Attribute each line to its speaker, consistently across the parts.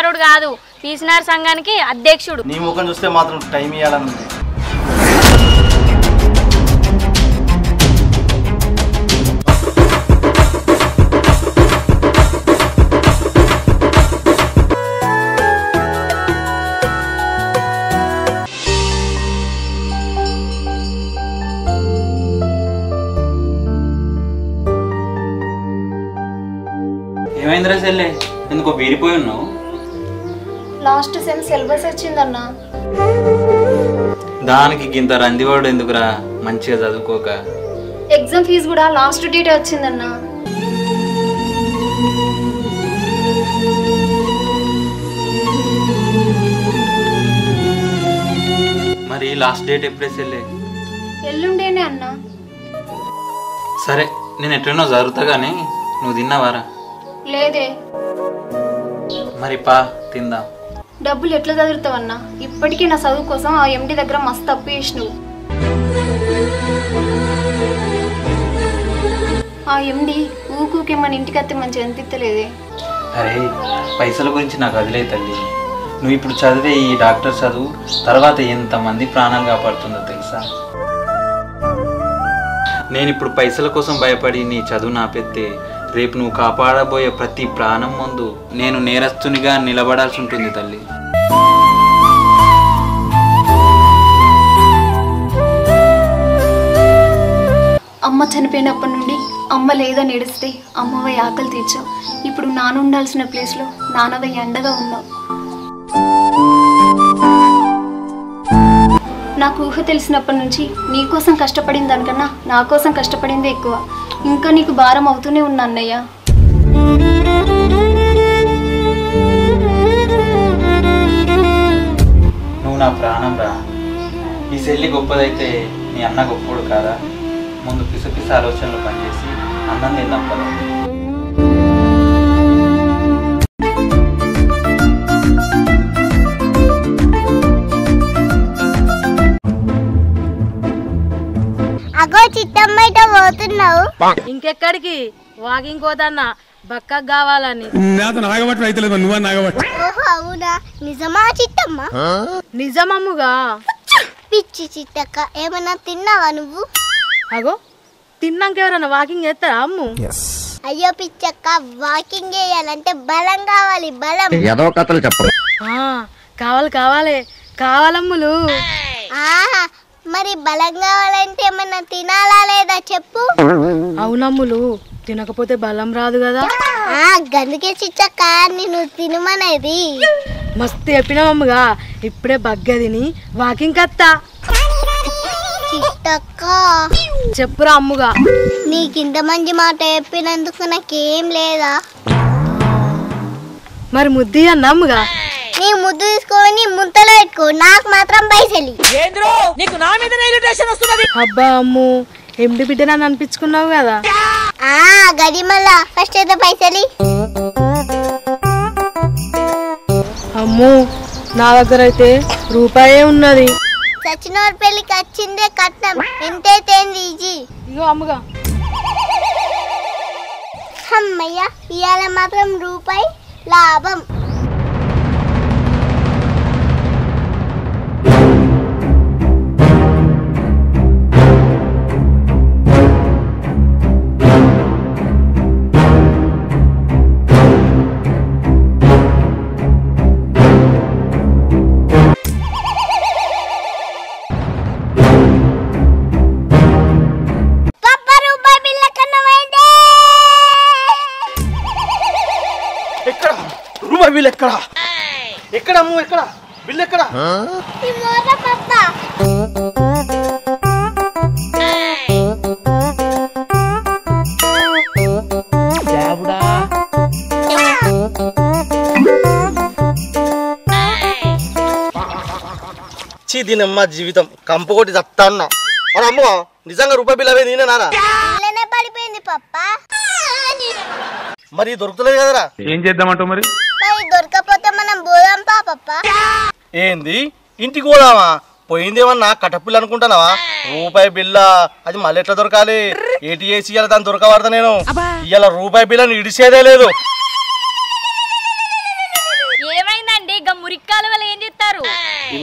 Speaker 1: పీసినారుడు కాదు, పీసినారు సంఘానికి అధ్యక్షుడు.
Speaker 2: నీ ముఖం చూస్తే మాత్రం టైం ఇవ్వాలని.
Speaker 3: ఏమైందిరా చెల్లె, ఎందుకో వేరిపోయి ఉన్నావు?
Speaker 4: లాస్ట్ సెమ్ సిలబస్ వచ్చిందన్నా.
Speaker 3: దానికి ఇంత రందివాడు ఎందుకురా, మంచిగా చదువుకోక.
Speaker 4: ఎగ్జామ్ ఫీజు కూడా లాస్ట్ డేట్ వచ్చిందన్నా.
Speaker 3: మరి లాస్ట్ డేట్ ఎప్పుడే చెల్లె?
Speaker 4: ఎల్లుండేనే అన్నా.
Speaker 3: సరే నేను ఎట్లనో జరుగుతా కానీ నువ్వు తిన్నావారా?
Speaker 4: లేదే.
Speaker 3: మరి పా తిందాం.
Speaker 4: డబ్బులు ఎట్లా చదువుతావన్నా? ఇప్పటికీ నా చదువు కోసం ఆ ఎండి దగ్గర మస్తు తప్పు చేసినావు. ఆ ఎండి ఊకూకే మన ఇంటికి అత్తే మంచిగా అనిపించలేదే.
Speaker 3: అరే పైసల గురించి నాకు వదిలే తల్లి. నువ్వు ఇప్పుడు చదివే ఈ డాక్టర్ చదువు తర్వాత ఎంతమంది ప్రాణాలు కాపాడుతుందో తెలుసా? నేను ఇప్పుడు పైసల కోసం భయపడి నీ చదువు నాపెత్తే రేపు నువ్వు కాపాడబోయే ప్రతి ప్రాణం ముందు నేను నేరస్తునిగా నిలబడాల్సి ఉంటుంది తల్లి.
Speaker 4: అమ్మ చనిపోయినప్పటి నుండి అమ్మ లేదని ఏడిస్తే అమ్మవై ఆకలి తీర్చావు. ఇప్పుడు నాన్న ఉండాల్సిన ప్లేస్లో నాన్నవై అండగా ఉన్నావు. నాకు ఊహ తెలిసినప్పటి నుంచి నీ కోసం కష్టపడిన దానికన్నా నా కోసం కష్టపడిందే ఎక్కువ. ఇంకా నీకు భారం అవుతూనే ఉన్నా అన్నయ్య.
Speaker 3: నువ్వు నా ప్రాణం రా. ఈ చెల్లి గొప్పదైతే నీ అన్న గొప్పడు కాదా? ముందు పిసపిస ఆలోచనలు పనిచేసి అన్నం తిందాం కదా.
Speaker 1: ఇంకెక్కడికి? వాకింగ్ పోతన్నా బక్కకు కావాలని.
Speaker 5: నిజమా చిట్టమ్మ?
Speaker 1: నిజమమ్ముగా.
Speaker 5: పిచ్చి చిట్టక్క, ఏమన్నా తిన్నావా నువ్వు?
Speaker 1: అగో తిన్నాక ఎవరన్నా వాకింగ్ చేస్తారా అమ్ము?
Speaker 5: అయ్యో పిచ్చక్క, వాకింగ్ చేయాలంటే బలం కావాలి. బలం
Speaker 1: కావాలి కావాలమ్ములు.
Speaker 5: మరి బలం కావాలంటే ఏమన్నా తినాలా లేదా చెప్పు?
Speaker 1: అవునమ్ములు, తినకపోతే బలం రాదు కదా.
Speaker 5: గందుకే చిచ్చక్క నేను తినమనేది.
Speaker 1: మస్తు చెప్పినామమ్ముగా. ఇప్పుడే బగ్గ తిని వాకింగ్ కత్తా.
Speaker 5: చిట్టక్క
Speaker 1: చెప్పురా అమ్ముగా.
Speaker 5: నీకింత మంచి మాట చెప్పినందుకు నాకేం లేదా?
Speaker 1: మరి ముద్ది అన్న అమ్ముగా.
Speaker 5: నీ ముద్దు తీసుకొని ముంతలో పెట్టుకో, నాకు మాత్రం పైసలి.
Speaker 1: అబ్బా అమ్ము, ఎండి బిడ్డ నన్ను అనిపించుకున్నావు కదా.
Speaker 5: గది మళ్ళా ఫస్ట్ అయితే పైసలి.
Speaker 1: అమ్ము నా దగ్గర అయితే రూపాయే ఉన్నది.
Speaker 5: సచినోర్ పెళ్లికి వచ్చిందే కట్నం, ఎంతైతే ఈజీ.
Speaker 1: ఇగో అమ్ముగా.
Speaker 5: అమ్మయ్య, ఇవాళ మాత్రం రూపాయి లాభం.
Speaker 2: బిల్ ఎక్కడ? ఎక్కడ అమ్ము? ఎక్కడ బిల్? ఎక్కడ? దీనమ్మ జీవితం కంపకొట్టి చస్తా అన్నా. మరి అమ్మ నిజంగా రూపాయి బిల్ అవే నేనేనారా?
Speaker 5: పడిపోయింది పప్ప.
Speaker 2: మరి దొరుకుతలేదు కదరా,
Speaker 6: ఏం చేద్దామంటావు? మరి
Speaker 5: దొరకపోతే మనం పోదాం పప్ప.
Speaker 2: ఏంది ఇంటికి పోదామా? పోయిందేమన్నా కట్టపిల్ల అనుకుంటానావా? రూపాయి బిల్ల అది మళ్ళీ ఎట్లా దొరకాలి? ఏటీఏసి ఇవాళ దాన్ని దొరకబడతా నేను. ఇవాళ రూపాయి బిల్లని ఇడిసేదే లేదు.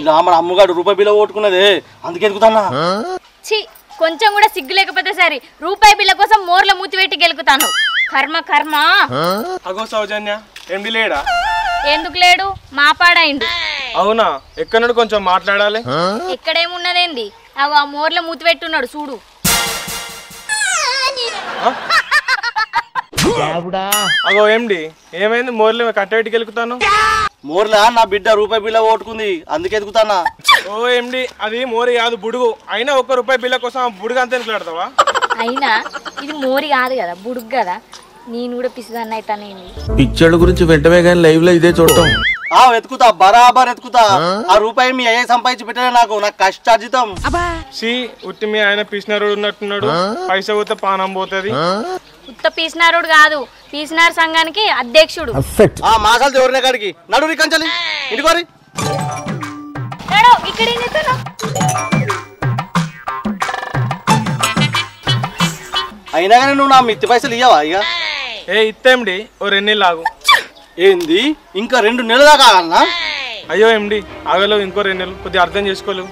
Speaker 2: ఇలా మన అమ్మగాడు రూపాయి బిల్ల ఓటుకున్నదే అందుకే ఎదుగుతానా.
Speaker 6: ఛీ కొంచెం కూడా సిగ్గు లేకపోతే సరే రూపాయి బిల్ల కోసం మోర్ల మూతి పెట్టి గెలుకుతాను. కర్మ కర్మ.
Speaker 7: అగో సౌజన్య ఎండి లేడా?
Speaker 6: ఎందుకు లేడు, మాపాడైండు.
Speaker 7: అవునా, ఎక్కడున్నాడు? కొంచెం మాట్లాడాలి.
Speaker 6: ఎక్కడేమున్నదేంది, అవి ఆ మోర్ల మూతి పెట్టున్నాడు చూడు.
Speaker 7: అగో ఎండి ఏమైంది? మోర్లు కట్టబెట్టి గెలుకుతాను.
Speaker 2: మోర్లా నా బిడ్డ రూపాయి బిల్ల ఓటుకుంది అందుకే ఎదుగుతానా.
Speaker 7: ఓ ఎండి అది మోరి కాదు బుడుగు. అయినా ₹1 బిల్ల కోసం బుడుగు అంతా ఎందుకు?
Speaker 6: అయినా ఇది మోరి కాదు కదా, బుడుగు కదా. నేను కూడా పిసిదాన్ని అయితానేంది.
Speaker 8: పిచ్చోళ్ళ గురించి వెంటనే కానీ లైవ్ లో ఇదే చూడటం.
Speaker 2: వెతుకుతా, బరాబర్ ఎతుకుతా. ఆ రూపాయి మీ అయ్యే సంపాదించి పెట్టలే నాకు కష్టార్జితం.
Speaker 7: సి ఉట్టి మీ ఆయన పిసినారుడు ఉన్నట్టున్నాడు. పైసా పోతే పానం పోతుంది.
Speaker 6: ఉత్త పీసినారుడు కాదు, పీసినారు సంఘానికి అధ్యక్షుడు.
Speaker 2: మాసాలు ఎవరినే కాడికి నడు కంచాలి ఇంటికోరి.
Speaker 6: ఇక్కడ
Speaker 2: అయినా కానీ నువ్వు నా మిత్తి పైసలు ఇయ్యవా ఇక?
Speaker 7: ఇత్తేండి ఓ 2 నెలలు ఆగు.
Speaker 2: ఏంది ఇంకా 2 నెలల దాకా ఆగాలనా?
Speaker 7: అయ్యో ఎండి ఆగలేవు, ఇంకో 2 నెలలు. కొద్దిగా అర్థం చేసుకోలేవు.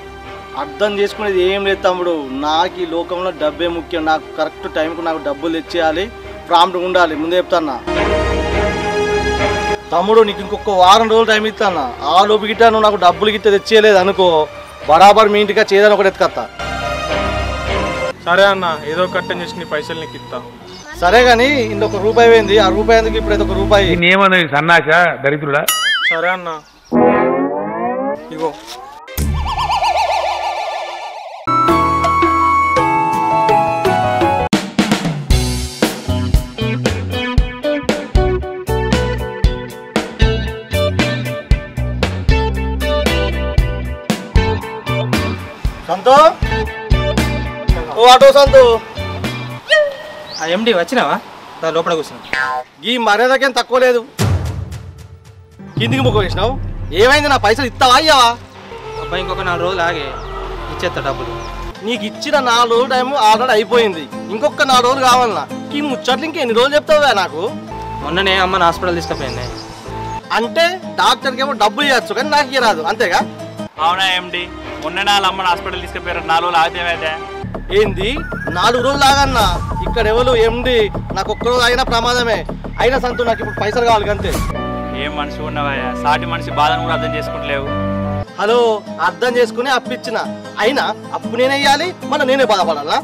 Speaker 2: అర్థం చేసుకునేది ఏం లేదు తమ్ముడు. నాకు ఈ లోకంలో డబ్బే ముఖ్యం. నాకు కరెక్ట్ టైంకు నాకు డబ్బులు తెచ్చేయాలి, ప్రాంప్ట్ ఉండాలి. ముందే చెప్తాన్నా తమ్ముడు, నీకు ఇంకొక వారం రోజులు టైం ఇస్తానా. ఆ లోపు గిట్ట నువ్వు నాకు డబ్బులు గిట్ట తెచ్చేయలేదు అనుకో, బరాబర్ మీ ఇంటికి చేయాలని ఒకటి ఎత్తుకత్తా.
Speaker 7: సరే అన్న, ఏదో కట్టం చేసి నీ పైసలు నీకు ఇస్తా.
Speaker 2: సరే గాని ఇంకొక రూపాయి పోయింది, ఆ రూపాయి ఎందుకు ఇప్పుడు ఒక రూపాయి?
Speaker 8: ఏమన్నది సన్నాస దరిద్రుడా?
Speaker 7: సరే అన్న, ఇగో.
Speaker 2: సంతో, ఓ ఆటో సంతో.
Speaker 3: ఎండి వచ్చినావా? లోపల కూర్చున్నా.
Speaker 2: ఈ మర్యాదకేం తక్కువ లేదు. కిందికి ముఖం వేసినావు. ఏమైంది? నా పైసలు ఇస్తావా అయ్యావా?
Speaker 3: అబ్బాయి ఇంకొక 4 రోజులు ఆగే ఇచ్చేస్తా డబ్బులు.
Speaker 2: నీకు ఇచ్చిన 4 రోజులు టైం ఆల్రెడీ అయిపోయింది. ఇంకొక 4 రోజులు కావాలన్నా. ఈ ముచ్చట్లు ఇంకెన్ని రోజులు చెప్తావా నాకు?
Speaker 3: మొన్ననే అమ్మని హాస్పిటల్ తీసుకుపోయింది.
Speaker 2: అంటే డాక్టర్కి ఏమో డబ్బులు ఇవ్వచ్చు కానీ నాకు ఇరాదు, అంతేగా?
Speaker 9: అవునా ఎండి, మొన్న వాళ్ళ అమ్మని హాస్పిటల్ తీసుకుపోయారు. 4 రోజులు ఆగితే
Speaker 2: ఏంది 4 రోజులు లాగన్నా? ఇక్కడ ఎవరు ఎండి? నాకు ఒక్క రోజు అయినా ప్రమాదమే. అయినా సంతు నాకు ఇప్పుడు పైసలు కావాలి అంతే.
Speaker 9: ఏం మనిషి ఉన్నవా? సాటి మనిషి బాధను కూడా అర్థం చేసుకుంటలేవు.
Speaker 2: హలో, అర్థం చేసుకుని అప్పిచ్చిన. అయినా అప్పు నేనే ఇవ్వాలి, మళ్ళీ నేనే బాధపడాలా?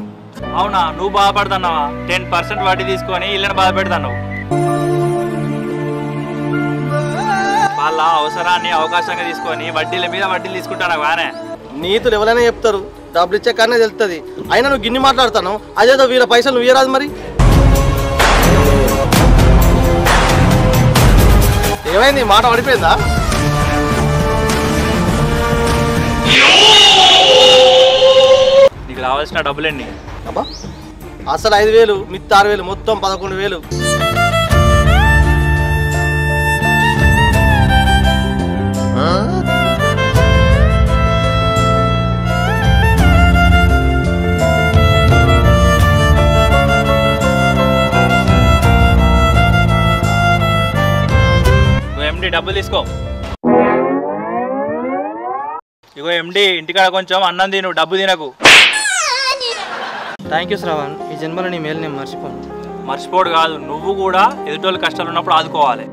Speaker 9: అవునా, నువ్వు బాధపడుతున్నావా? 10% వడ్డీ తీసుకొని ఇళ్ళని బాధ పెడతావు. వాళ్ళ అవసరాన్ని అవకాశంగా తీసుకొని వడ్డీల మీద వడ్డీలు తీసుకుంటాను బానే.
Speaker 2: నీతులు ఎవరైనా చెప్తారు, డబ్బులు ఇచ్చే కానీ తెలుస్తుంది. అయినా నువ్వు గిన్ని మాట్లాడుతాను, అదేదో వీళ్ళ పైసలు నువ్వు ఇయ్యరాదు మరి. ఏమైంది? మాట పడిపోయిందా?
Speaker 9: నీకు రావాల్సిన డబ్బులండి.
Speaker 2: అబ్బా, అసలు 5,000, మిత్తి 6,000, మొత్తం 11,000.
Speaker 9: ఎండి డబ్బులు తీసుకో. ఇగో ఎండి, ఇంటికాడ కొంచెం అన్నం తిను, డబ్బు తినకు.
Speaker 3: థ్యాంక్ యూ శ్రావణ్, ఈ జన్మలో నీ మేలు నేను మర్చిపోను.
Speaker 9: మర్చిపోడు కాదు, నువ్వు కూడా ఎదుటోళ్ళు కష్టాలు ఉన్నప్పుడు ఆదుకోవాలి.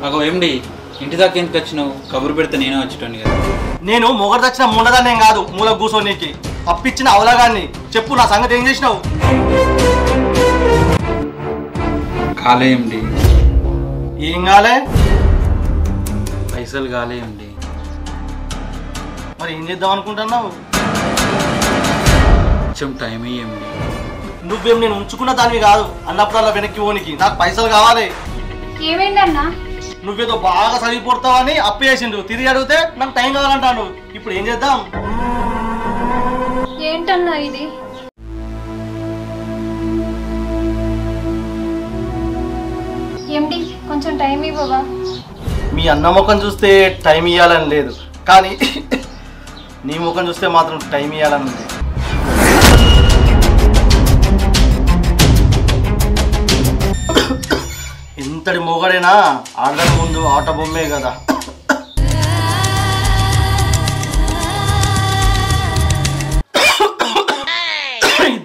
Speaker 3: అగో ఎండి, ఇంటి దాకా ఎందుకు వచ్చినావు? కబురు పెడితే నేనే వచ్చేటోని కదా.
Speaker 2: నేను మొగడు తెచ్చిన మూలదాన్నేం కాదు, మూల కూర్చోనికి అప్పిచ్చిన అవలాగాన్ని. చెప్పు, నా సంగతి ఏం చేసినావు?
Speaker 3: కాలే ఎండి.
Speaker 2: ఏం కాలే?
Speaker 3: పైసలు కాలే ఎండి.
Speaker 2: మరి ఏం చేద్దాం అనుకుంటున్నావు?
Speaker 3: కొంచెం టైం ఇయ్యండి.
Speaker 2: నువ్వేం నేను ఉంచుకున్న దానివి కాదు, అన్నప్పుడల్లా వెనక్కి పోనికి నాకు పైసలు కావాలి.
Speaker 4: ఏమైందన్నా?
Speaker 2: నువ్వేదో బాగా చదివిపోతావని అప్పు చేసిండు, తిరిగి అడిగితే నాకు టైం కావాలంటాను. ఇప్పుడు ఏం చేద్దాం?
Speaker 4: ఏంటన్నా ఇది? ఎండి కొంచెం టైం ఇవ్వవా?
Speaker 2: మీ అన్న ముఖం చూస్తే టైం ఇవ్వాలని లేదు, కానీ నీ ముఖం చూస్తే మాత్రం టైం ఇవ్వాలని ఉంది. ఇంతటి మొగడైనా ఆడడం ముందు ఆట బొమ్మే కదా.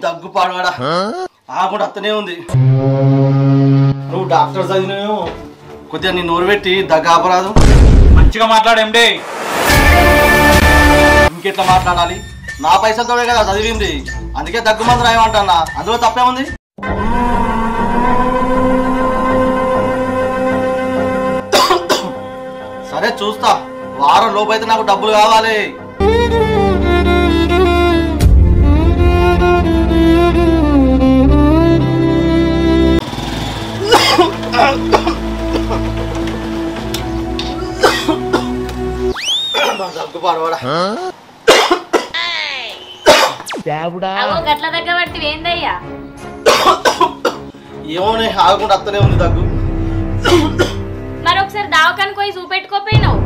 Speaker 2: దగ్గు పాడవాడా కూడా అత్తనే ఉంది. నువ్వు డాక్టర్ చదివినవేమో, కొద్దిగా నీ నోరు పెట్టి దగ్గు ఆపరాదు.
Speaker 9: మంచిగా మాట్లాడేండి.
Speaker 2: ఇంకెట్లా మాట్లాడాలి? నా పైసలతోనే కదా చదివింది, అందుకే దగ్గు మందు రాయమంటా. అందులో తప్పే ఉంది? సరే చూస్తా, వారం లోపు అయితే నాకు డబ్బులు కావాలి.
Speaker 6: గట్ల దగ్గర పట్టి ఏందయ్యా?
Speaker 2: ఏమోనే ఆగకుండా అత్తనే ఉంది దగ్గు.
Speaker 6: మరి ఒకసారి దావకానికి పోయి చూపెట్టుకోపోయినావు.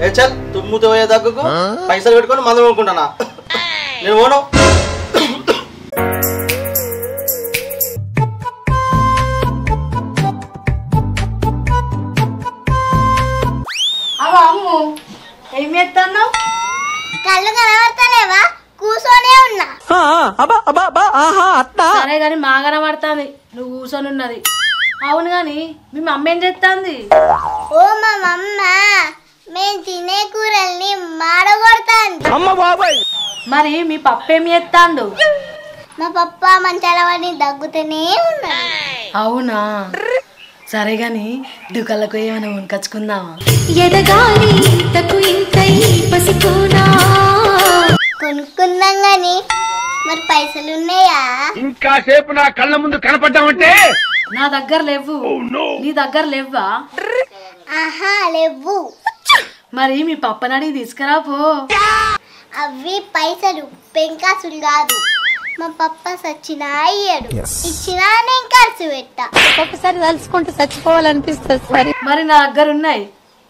Speaker 2: ఏ చల్, తుమ్ముతో పోయే దగ్గుకు పైసలు పెట్టుకొని మందు కొనుక్కుంటానా? నేను పోను.
Speaker 1: అమ్ము ఏం చేస్తున్నావు?
Speaker 5: కళ్ళు కనబడతలేవా? కూర్చొనే ఉన్నా.
Speaker 1: సరే గాని మా కనబడుతుంది, నువ్వు కూర్చొని ఉన్నది. అవును గాని మీ మమ్మ ఏం చేస్తుంది?
Speaker 5: ఓ మా మమ్మ మేము తినే కూరల్ని మాడగొడతాంది.
Speaker 1: మరి మీ పప్ప ఏం చేస్తాండు?
Speaker 5: మా పప్ప మంచాల వాడిని దగ్గుతూనే ఉన్నాడు.
Speaker 1: అవునా? సరే గాని దుకాళ్ళకు ఏమైనా కొనుకొచ్చుకుందామా?
Speaker 5: కొనుక్కుందాం గాని మరి పైసలు ఉన్నాయా?
Speaker 8: ఇంకా సేపు నా కళ్ళ ముందు కనపడ్డామంటే
Speaker 1: నా దగ్గర లేవు. నీ దగ్గర లేవా?
Speaker 5: ఆహా లేవు.
Speaker 1: మరి మీ పప్పనడిగి తీసుకురా పో.
Speaker 5: అవి పైసలు పెంకాసులు కాదు. మా పప్ప సచ్చినా అయ్యాడు, ఇచ్చినా నేను ఖర్చు పెట్టా.
Speaker 10: ఒక్కొక్కసారి తలుచుకుంటూ చచ్చిపోవాలనిపిస్తుంది.
Speaker 1: మరి నా దగ్గర ఉన్నాయి,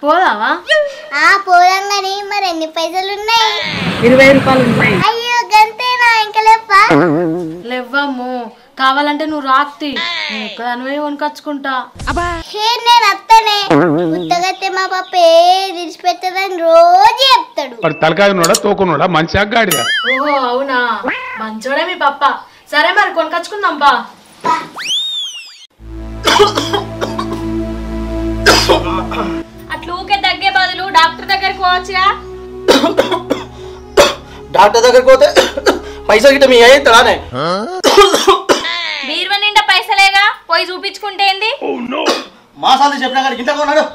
Speaker 1: పోదామా?
Speaker 5: పోదాం గాని మరి ఎన్ని పైసలు ఉన్నాయి?
Speaker 1: 20 రూపాయలు ఉన్నాయి.
Speaker 5: అయ్యో గంతేనా? ఇంకా లేవా?
Speaker 1: లేవ్వమ్ము, కావాలంటే నువ్వు రాక్తి, ఒక్కదానివే కొనుకొచ్చుకుంటా.
Speaker 5: నేను అత్తనే ఉత్తగతే మా పప్ప విడిచిపెట్టదని రోజు చెప్తాడు.
Speaker 8: తలకాయనోడా తోకునోడా మంచి అగ్గాడిగా.
Speaker 1: ఓహో అవునా, మంచోడే మీ పప్ప. సరే మరి కొనుకొచ్చుకుందాం బా.
Speaker 6: అట్లా ఊకే తగ్గే బదులు డాక్టర్ దగ్గరికి పోవచ్చుగా.
Speaker 2: డాక్టర్ దగ్గరికి పోతే పైసలు గిట్ట మీ అయ్యేస్తానే.
Speaker 6: బీరువా నిండా పైసలేగా, పోయి చూపించుకుంటే ఏంది?
Speaker 2: మా సార్లు చెప్పినా కానీ ఇంత కొన్నాడు.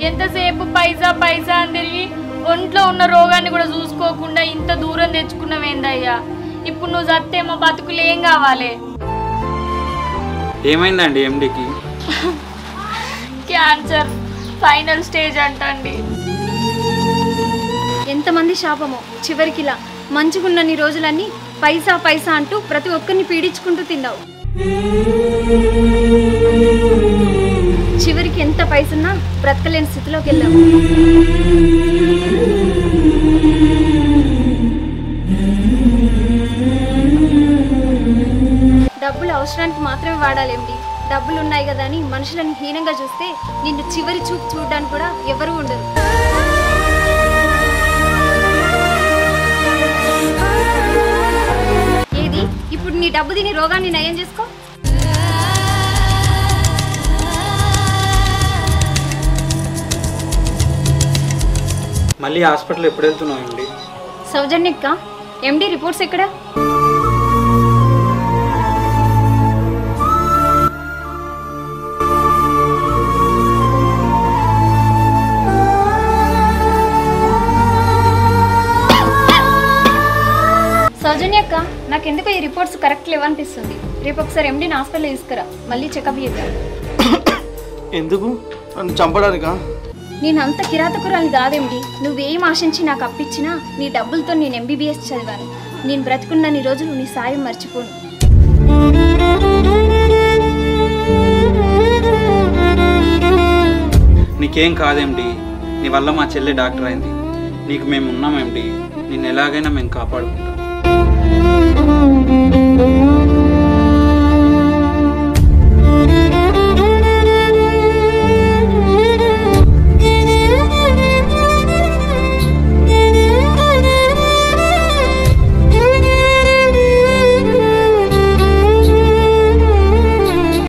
Speaker 6: ఎంతసేపు పైసా పైసా అని తిరిగి ఒంట్లో ఉన్న రోగాన్ని కూడా చూసుకోకుండా ఇంత దూరం తెచ్చుకున్నావేందయ్యా? ఇప్పుడు నువ్వు చస్తే మా బతుకులు ఏం కావాలి?
Speaker 3: ఏమైందండి ఎండికి?
Speaker 6: క్యాన్సర్ ఫైనల్ స్టేజ్ అంటండి.
Speaker 4: ఎంతమంది శాపమో చివరికి ఇలా మంచిగున్న నీ రోజులన్నీ పైసా పైసా అంటూ ప్రతి ఒక్కరిని పీడించుకుంటూ తిన్నావు. చివరికి ఎంత పైసన్నా బ్రతకలేని స్థితిలోకి వెళ్ళావు. డబ్బులు అవసరానికి మాత్రమే వాడాలి ఎండి. డబ్బులు ఉన్నాయి కదా అని మనుషులను హీనంగా చూస్తే నిన్ను చివరి చూపు చూడడానికి కూడా ఎవరు ఉండరు. ఏది ఇప్పుడు నీ డబ్బు తిని రోగాన్ని నయం చేసుకో.
Speaker 3: మళ్ళీ హాస్పిటల్ ఎప్పుడు వెళ్తున్నావు అండి?
Speaker 4: సౌజన్యక్క, ఎండి రిపోర్ట్స్ ఎక్కడ? నాకెందుకో ఈ రిపోర్ట్స్ కరెక్ట్ లేవనిపిస్తుంది. రేపు ఒకసారి ఎండిని హాస్పిటల్ తీసుకురా, మళ్ళీ చెకప్ చేద్దాం.
Speaker 2: ఎందుకు? నన్ను చంపడానికా?
Speaker 4: నేను అంత కిరాతకురాలు కాదేమిటి. నువ్వేం ఆశించి నాకు అప్పించినా నీ డబ్బులతో నేను ఎంబీబీఎస్ చదివాను. నేను బ్రతుకున్నన్ని రోజులు నీ సాయం మర్చిపోను.
Speaker 3: నీకేం కాదేమిటి, నీ వల్ల మా చెల్లె డాక్టర్ అయింది. నీకు మేము ఉన్నామేమిటి, నిన్ను ఎలాగైనా మేము కాపాడుకుంటాం.